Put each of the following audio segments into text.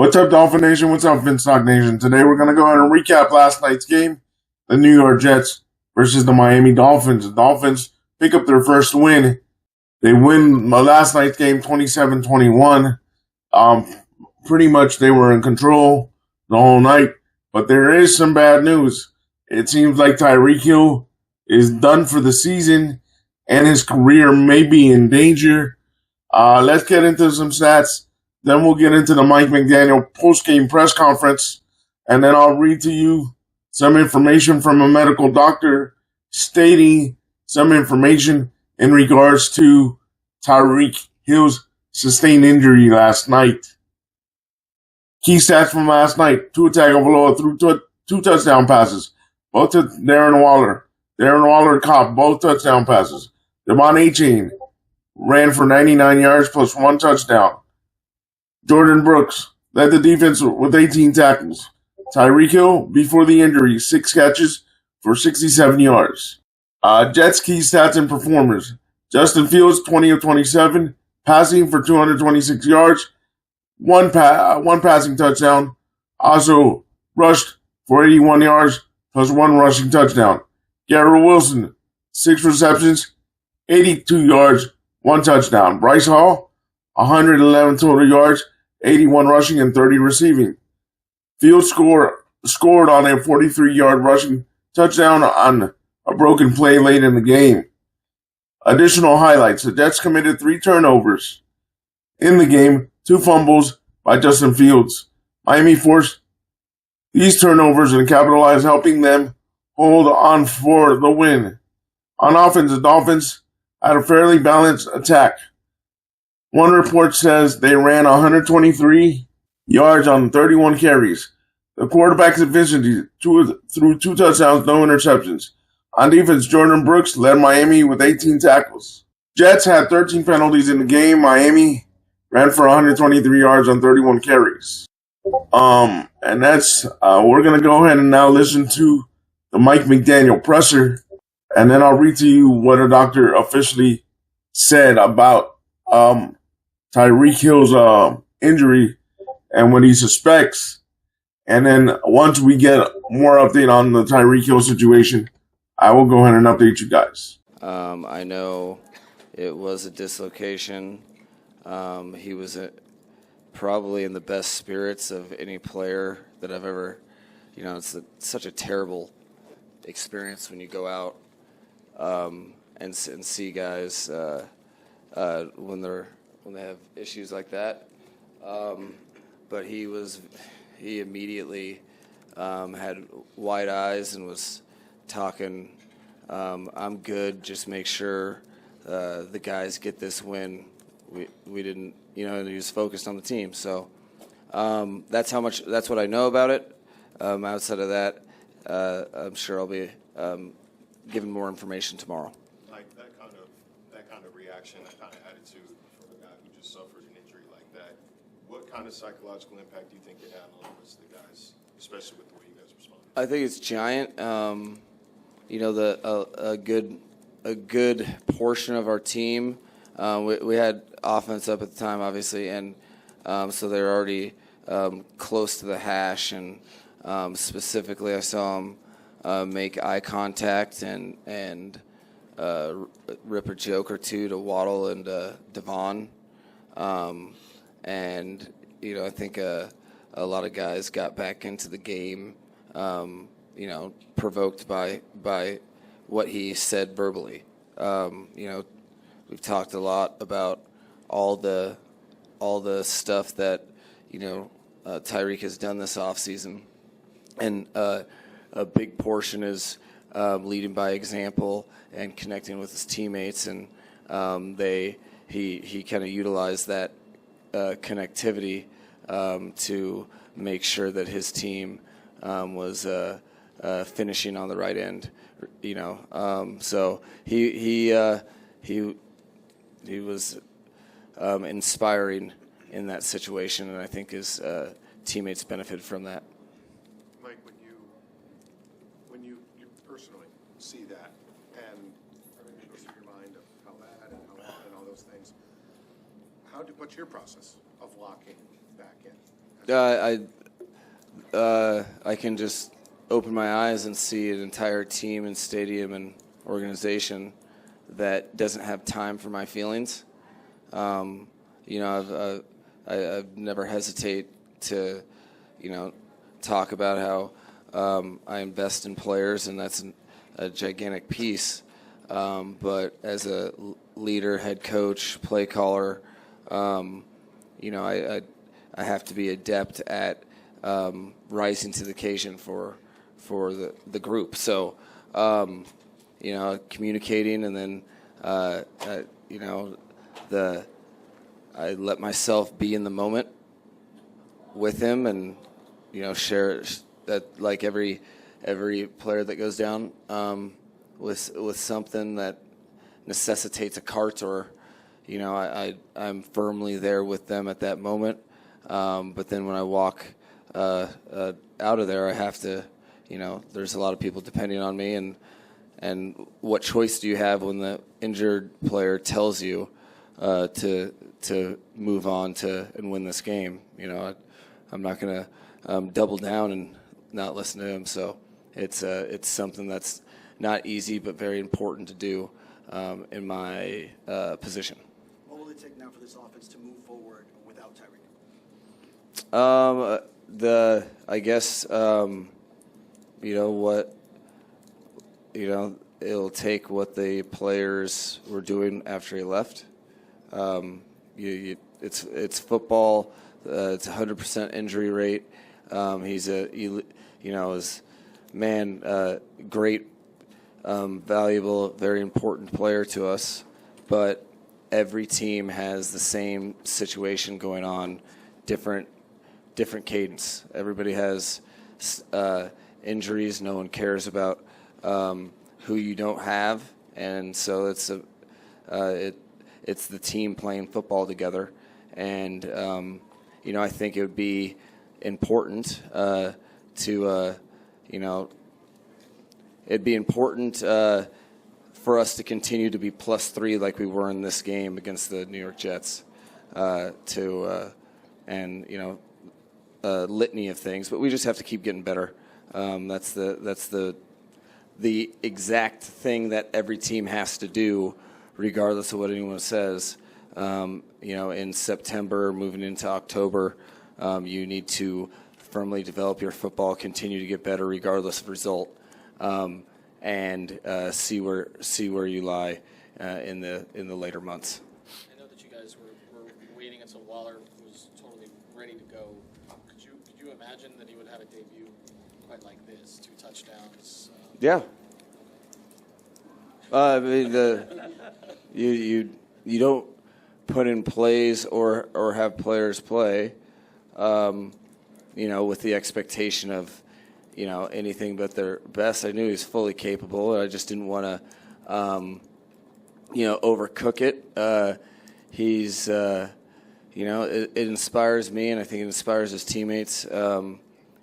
What's up, Dolphin Nation? What's up, Finstock Nation? Today we're going to go ahead and recap last night's game, the New York Jets versus the Miami Dolphins. The Dolphins pick up their first win. They win last night's game 27-21. Pretty much they were in control the whole night, but there is some bad news. It seems like Tyreek Hill is done for the season and his career may be in danger. Let's get into some stats. Then we'll get into the Mike McDaniel post-game press conference, and then I'll read to you some information from a medical doctor stating some information in regards to Tyreek Hill's sustained injury last night. Key stats from last night: Tua Tagovailoa threw two touchdown passes, both to Darren Waller. Darren Waller caught both touchdown passes. Devon Achane ran for 99 yards plus one touchdown. Jordan Brooks led the defense with 18 tackles. Tyreek Hill, before the injury, 6 catches for 67 yards. Jets key stats and performers: Justin Fields, 20 of 27, passing for 226 yards, one passing touchdown. Also rushed for 81 yards plus one rushing touchdown. Garrett Wilson, 6 receptions, 82 yards, one touchdown. Bryce Hall, 111 total yards, 81 rushing and 30 receiving. Fields scored on a 43-yard rushing touchdown on a broken play late in the game. Additional highlights: the Jets committed 3 turnovers in the game, 2 fumbles by Justin Fields. Miami forced these turnovers and capitalized, helping them hold on for the win. On offense, the Dolphins had a fairly balanced attack. One report says they ran 123 yards on 31 carries. The quarterback's efficiency threw 2 touchdowns, no interceptions. On defense, Jordan Brooks led Miami with 18 tackles. Jets had 13 penalties in the game. Miami ran for 123 yards on 31 carries. And that's, we're going to go ahead and now listen to the Mike McDaniel presser, and then I'll read to you what a doctor officially said about Tyreek Hill's injury and what he suspects. And then once we get more update on the Tyreek Hill situation, I will go ahead and update you guys. I know it was a dislocation. He was probably in the best spirits of any player that I've ever, it's such a terrible experience when you go out and see guys when they have issues like that. But he immediately had wide eyes and was talking, I'm good, just make sure the guys get this win. We didn't, and he was focused on the team. So that's what I know about it. Outside of that, I'm sure I'll be given more information tomorrow. Like that kind of reaction, that kind of attitude from a guy who just suffered an injury like that, what kind of psychological impact do you think it had on the rest of the guys, especially with the way you guys responded? I think it's giant. A good portion of our team, we had offense up at the time, obviously, and so they're already close to the hash. And specifically, I saw them make eye contact and rip a joke or two to Waddle and Devon. And I think a lot of guys got back into the game, provoked by what he said verbally. We've talked a lot about all the stuff that Tyreek has done this offseason, and a big portion is leading by example and connecting with his teammates, and he kind of utilized that connectivity to make sure that his team was finishing on the right end. So he was inspiring in that situation, and I think his teammates benefited from that. Mike, when you personally see that and everything goes through your mind of how bad and how all those things, what's your process of locking back in I can just open my eyes and see an entire team and stadium and organization that doesn't have time for my feelings. I've never hesitate to, talk about how I invest in players, and that's a gigantic piece. But as a leader, head coach, play caller, I have to be adept at rising to the occasion for the group. So, communicating, and then I let myself be in the moment with him, and share that, like every player that goes down with something that necessitates a cart, or I'm firmly there with them at that moment. But then when I walk out of there, I have to, there's a lot of people depending on me, and what choice do you have when the injured player tells you to move on and win this game? I'm not going to double down and not listen to him. So it's something that's not easy, but very important to do in my position. What will it take now for this offense to move forward without Tyreek? It'll take what the players were doing after he left. It's football. It's 100% injury rate. He's great, valuable, very important player to us. But every team has the same situation going on, different cadence. Everybody has injuries. No one cares about who you don't have, and so it's the team playing football together. And I think it would be important it'd be important for us to continue to be +3 like we were in this game against the New York Jets, litany of things, but we just have to keep getting better. That's the exact thing that every team has to do, regardless of what anyone says. In September, moving into October, you need to firmly develop your football, continue to get better regardless of result, and see where you lie in the later months. I know that you guys were waiting until Waller was totally ready to go. Could you imagine that he would have a debut quite like this, 2 touchdowns? Yeah. You don't put in plays or have players play, with the expectation of, anything but their best. I knew he was fully capable. I just didn't want to, overcook it. He's, it inspires me, and I think it inspires his teammates. A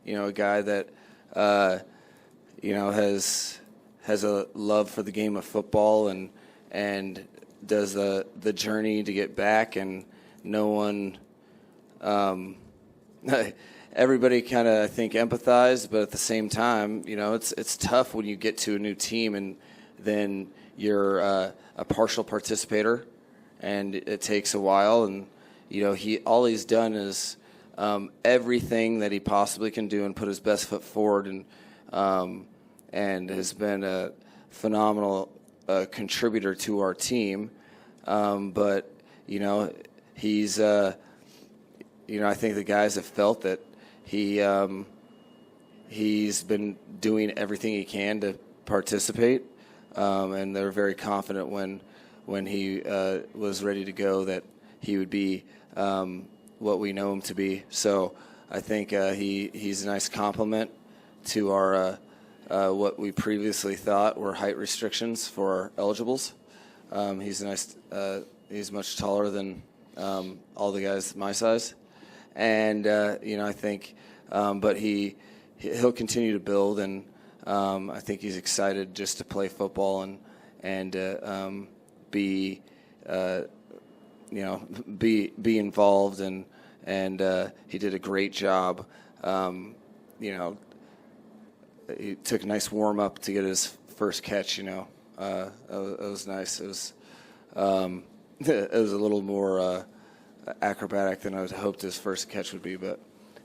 guy that, has a love for the game of football and does the journey to get back, and no one, everybody kind of, I think, empathized, but at the same time, it's tough when you get to a new team and then you're a partial participator, and it takes a while, and all he's done is everything that he possibly can do and put his best foot forward, and has been a phenomenal contributor to our team. But he's I think the guys have felt that he's been doing everything he can to participate, and they're very confident when he was ready to go that he would be what we know him to be. So I think he's a nice complement to our what we previously thought were height restrictions for our eligibles. He's much taller than all the guys my size, and I think, but he'll continue to build, and I think he's excited just to play football and be involved and and he did a great job. He took a nice warm up to get his first catch. It was nice. It was it was a little more acrobatic than I had hoped his first catch would be, but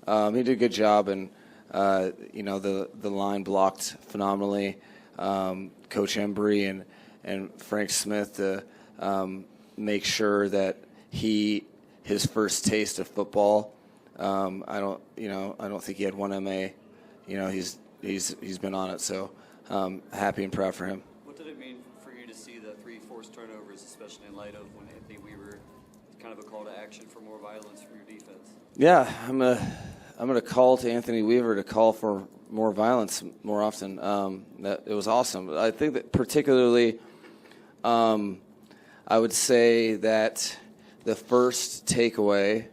he did a good job, and the line blocked phenomenally. Coach Embry and Frank Smith to make sure that his first taste of football. I don't think he had one MA. He's been on it, so happy and proud for him. What did it mean for you to see the 3 forced turnovers, especially in light of when Anthony Weaver kind of a call to action for more violence from your defense? Yeah, I'm gonna call to Anthony Weaver to call for more violence more often. It was awesome. I think that particularly, I would say that the first takeaway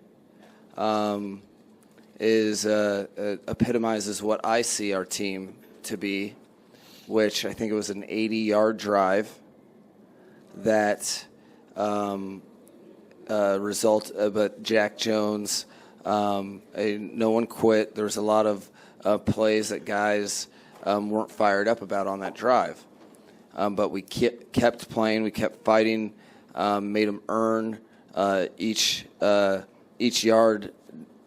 epitomizes what I see our team to be, which I think it was an 80-yard drive that but Jack Jones, no one quit. There was a lot of plays that guys weren't fired up about on that drive. But we kept playing, we kept fighting, made them earn each yard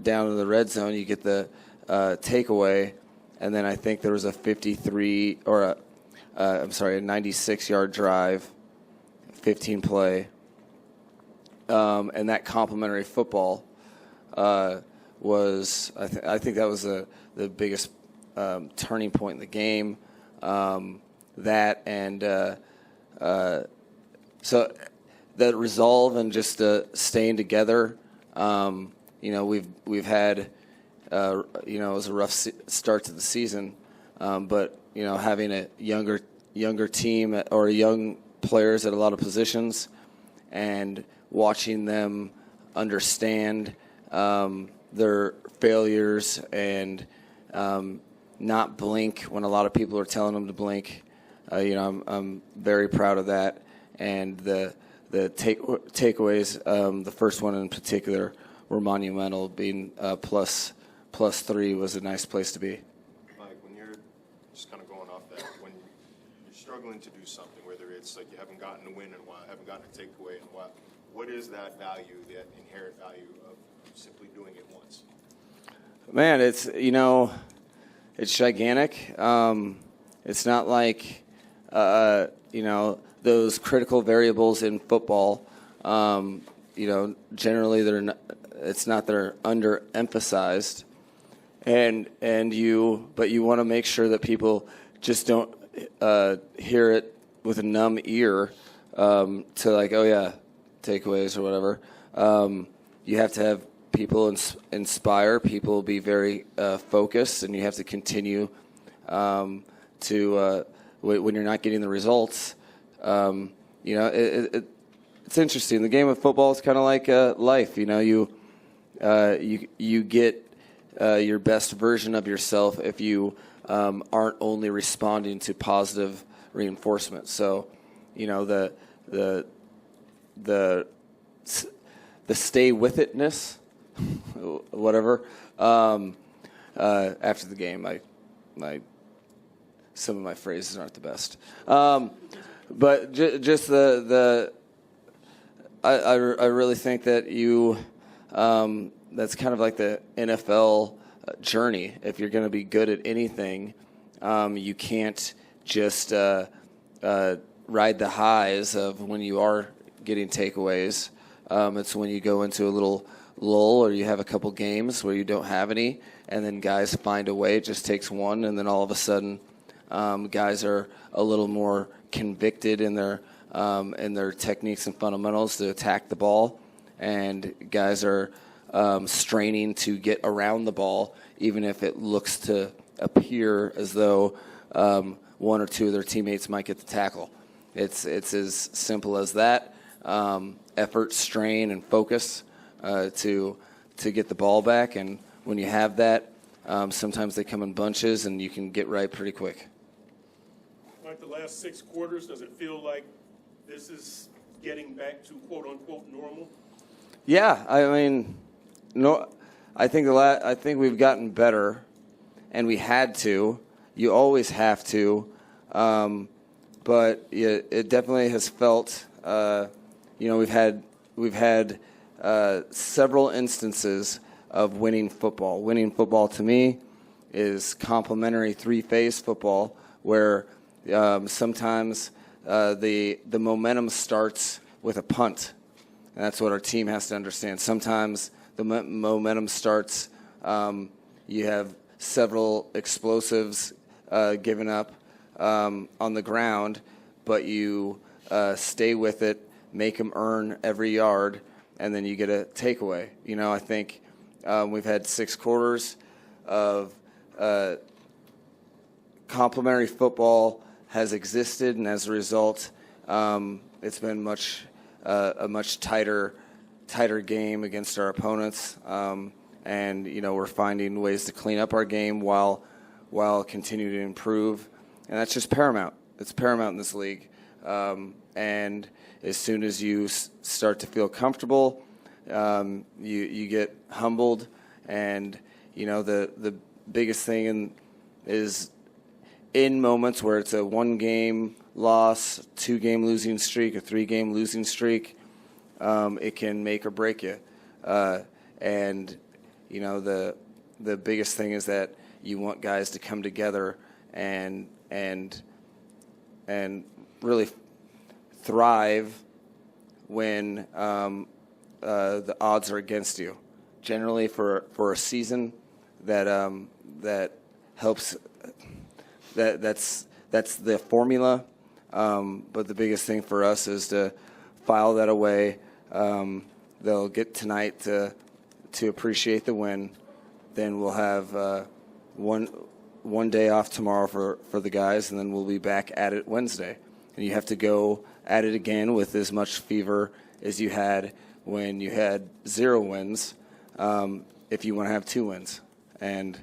down to the red zone. You get the takeaway, and then I think there was a 96-yard drive, 15 play, and that complimentary football was I think that was the biggest turning point in the game. That and so that resolve and just staying together. We've had it was a rough start to the season, but having a younger team or young players at a lot of positions and watching them understand their failures and not blink when a lot of people are telling them to blink. I'm very proud of that, and the takeaways. The first one in particular were monumental. Being plus 3 was a nice place to be. Mike, when you're just kind of going off that, when you're struggling to do something, whether it's like you haven't gotten a win in a while, haven't gotten a takeaway in a while, what is that value, that inherent value of simply doing it once? Man, it's gigantic. It's not like those critical variables in football. Generally they're underemphasized, but you want to make sure that people just don't hear it with a numb ear to like, oh yeah, takeaways or whatever. You have to have people inspire, people be very focused, and you have to continue to when you're not getting the results. It's interesting. The game of football is kind of like life. You get your best version of yourself if you aren't only responding to positive reinforcement. So, the stay with itness, whatever. After the game, some of my phrases aren't the best, but just I really think that that's kind of like the NFL journey. If you're going to be good at anything, you can't just ride the highs of when you are getting takeaways. It's when you go into a little lull or you have a couple games where you don't have any, and then guys find a way. It just takes one, and then all of a sudden guys are a little more convicted in their techniques and fundamentals to attack the ball, and guys are straining to get around the ball, even if it looks to appear as though one or two of their teammates might get the tackle. It's as simple as that. Effort, strain, and focus to get the ball back, and when you have that, sometimes they come in bunches, and you can get right pretty quick. Like the last 6 quarters, does it feel like this is getting back to quote-unquote normal? Yeah, I mean, no, I think we've gotten better, and we had to. You always have to, but it definitely has felt. We've had several instances of winning football. Winning football to me is complementary three-phase football, where sometimes the momentum starts with a punt, and that's what our team has to understand. Sometimes the momentum starts. You have several explosives given up on the ground, but you stay with it, make them earn every yard, and then you get a takeaway. I think we've had 6 quarters of complementary football has existed, and as a result, it's been a much tighter game against our opponents. And we're finding ways to clean up our game while continuing to improve, and that's just paramount. It's paramount in this league. And as soon as you start to feel comfortable, you get humbled, and the biggest thing is in moments where it's a 1-game loss, 2-game losing streak, a 3-game losing streak, it can make or break you. And the biggest thing is that you want guys to come together and really thrive when the odds are against you. Generally, for a season, that helps. That's the formula. But the biggest thing for us is to file that away. They'll get tonight to appreciate the win. Then we'll have one day off tomorrow for the guys, and then we'll be back at it Wednesday. And you have to go at it again with as much fever as you had when you had 0 wins, if you want to have 2 wins. And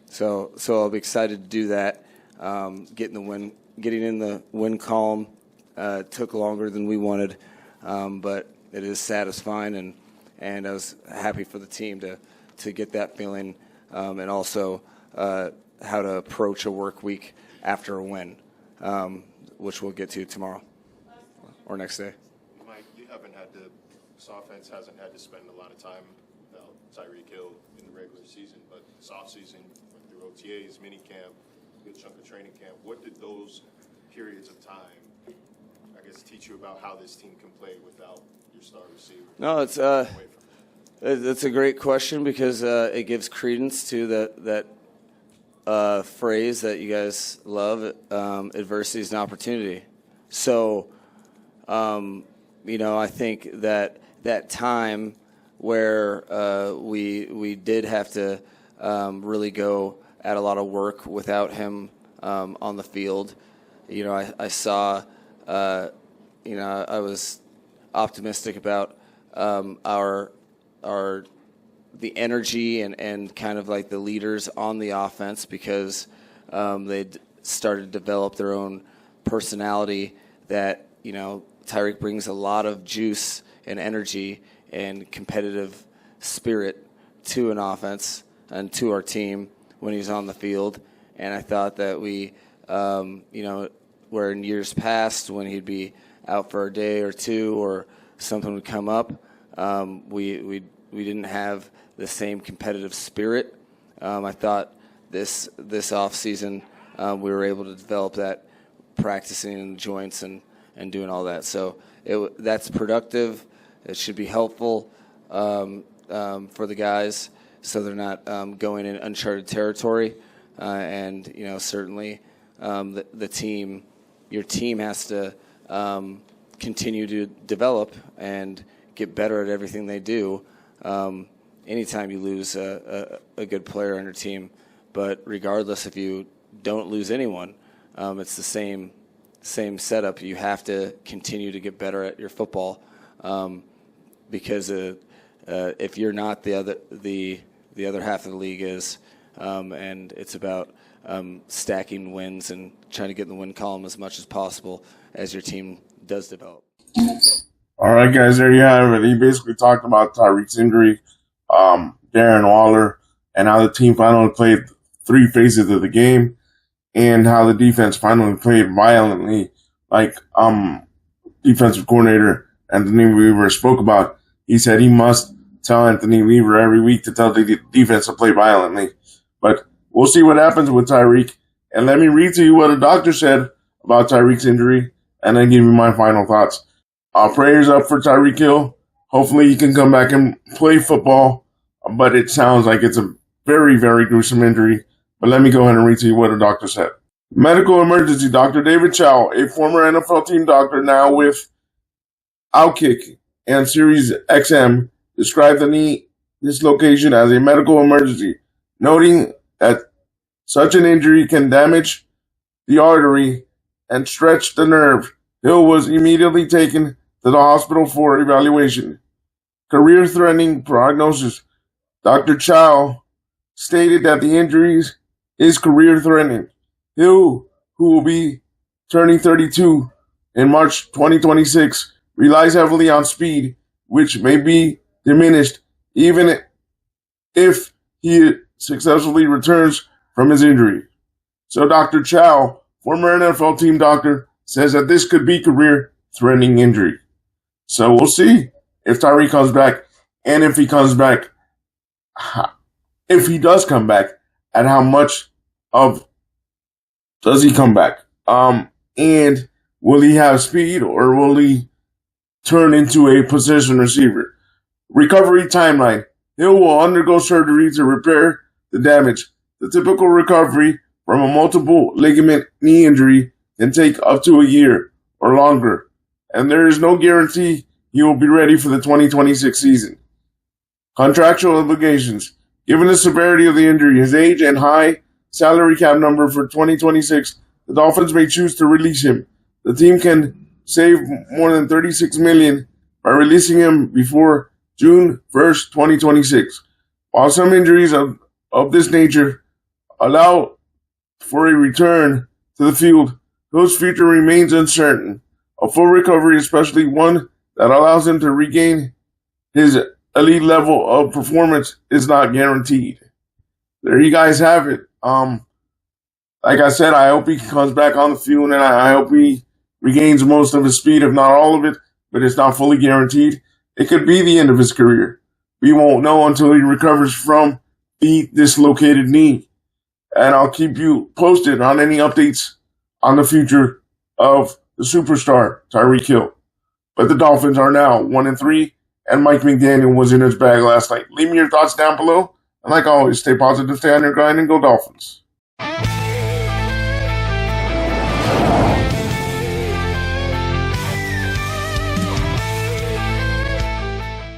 so I'll be excited to do that. Getting in the win column took longer than we wanted, but it is satisfying, and I was happy for the team to get that feeling, and also how to approach a work week after a win, which we'll get to tomorrow or next day. Mike, this offense hasn't had to spend a lot of time without Tyreek Hill in the regular season, but this offseason, went through OTAs, minicamp, a good chunk of training camp. What did those periods of time, I guess, teach you about how this team can play without your star receiver? No, it's a great question, because it gives credence to that phrase that you guys love, adversity is an opportunity. So, I think that time where we did have to really go at a lot of work without him on the field, I saw, I was optimistic about the energy and kind of like the leaders on the offense, because they'd started to develop their own personality that, Tyreek brings a lot of juice and energy and competitive spirit to an offense and to our team when he's on the field. And I thought that we, where in years past when he'd be out for a day or two or something would come up, we didn't have the same competitive spirit. I thought this off season we were able to develop that, practicing in the joints and doing all that. So that's productive. It should be helpful for the guys, so they're not going in uncharted territory. And certainly the team, your team has to continue to develop and get better at everything they do. Anytime you lose a good player on your team, but regardless if you don't lose anyone, it's the same setup. You have to continue to get better at your football, because if you're not, the other half of the league is, and it's about stacking wins and trying to get in the win column as much as possible as your team does develop. All right, guys, there you have it. He basically talked about Tyreek's injury, Darren Waller, and how the team finally played 3 phases of the game, and how the defense finally played violently, like defensive coordinator Anthony Weaver spoke about. He said he must tell Anthony Weaver every week to tell the defense to play violently. But we'll see what happens with Tyreek. And let me read to you what a doctor said about Tyreek's injury, and then give you my final thoughts. Prayers up for Tyreek Hill. Hopefully he can come back and play football, but it sounds like it's a very, very gruesome injury. But let me go ahead and read to you what a doctor said. Medical emergency. Dr. David Chow, a former NFL team doctor now with Outkick and Sirius XM, described the knee dislocation as a medical emergency, noting that such an injury can damage the artery and stretch the nerve. Hill was immediately taken to the hospital for evaluation. Career-threatening prognosis. Dr. Chow stated that the injury is career-threatening. Hill, who will be turning 32 in March 2026, relies heavily on speed, which may be diminished even if he successfully returns from his injury. So Dr. Chow, former NFL team doctor, says that this could be career-threatening injury. So we'll see if Tyreek comes back, and if he comes back, if he does come back, and how much of does he come back? And will he have speed, or will he turn into a position receiver? Recovery timeline. Hill will undergo surgery to repair the damage. The typical recovery from a multiple ligament knee injury can take up to a year or longer, and there is no guarantee he will be ready for the 2026 season. Contractual obligations. Given the severity of the injury, his age, and high salary cap number for 2026, the Dolphins may choose to release him. The team can save more than $36 million by releasing him before June 1st, 2026. While some injuries of this nature allow for a return to the field, Hill's future remains uncertain. A full recovery, especially one that allows him to regain his elite level of performance, is not guaranteed. There you guys have it. Like I said, I hope he comes back on the field, and I hope he regains most of his speed, if not all of it, but it's not fully guaranteed. It could be the end of his career. We won't know until he recovers from the dislocated knee. And I'll keep you posted on any updates on the future of the superstar, Tyreek Hill. But the Dolphins are now 1-3, and Mike McDaniel was in his bag last night. Leave me your thoughts down below. And like always, stay positive, stay on your grind, and go Dolphins.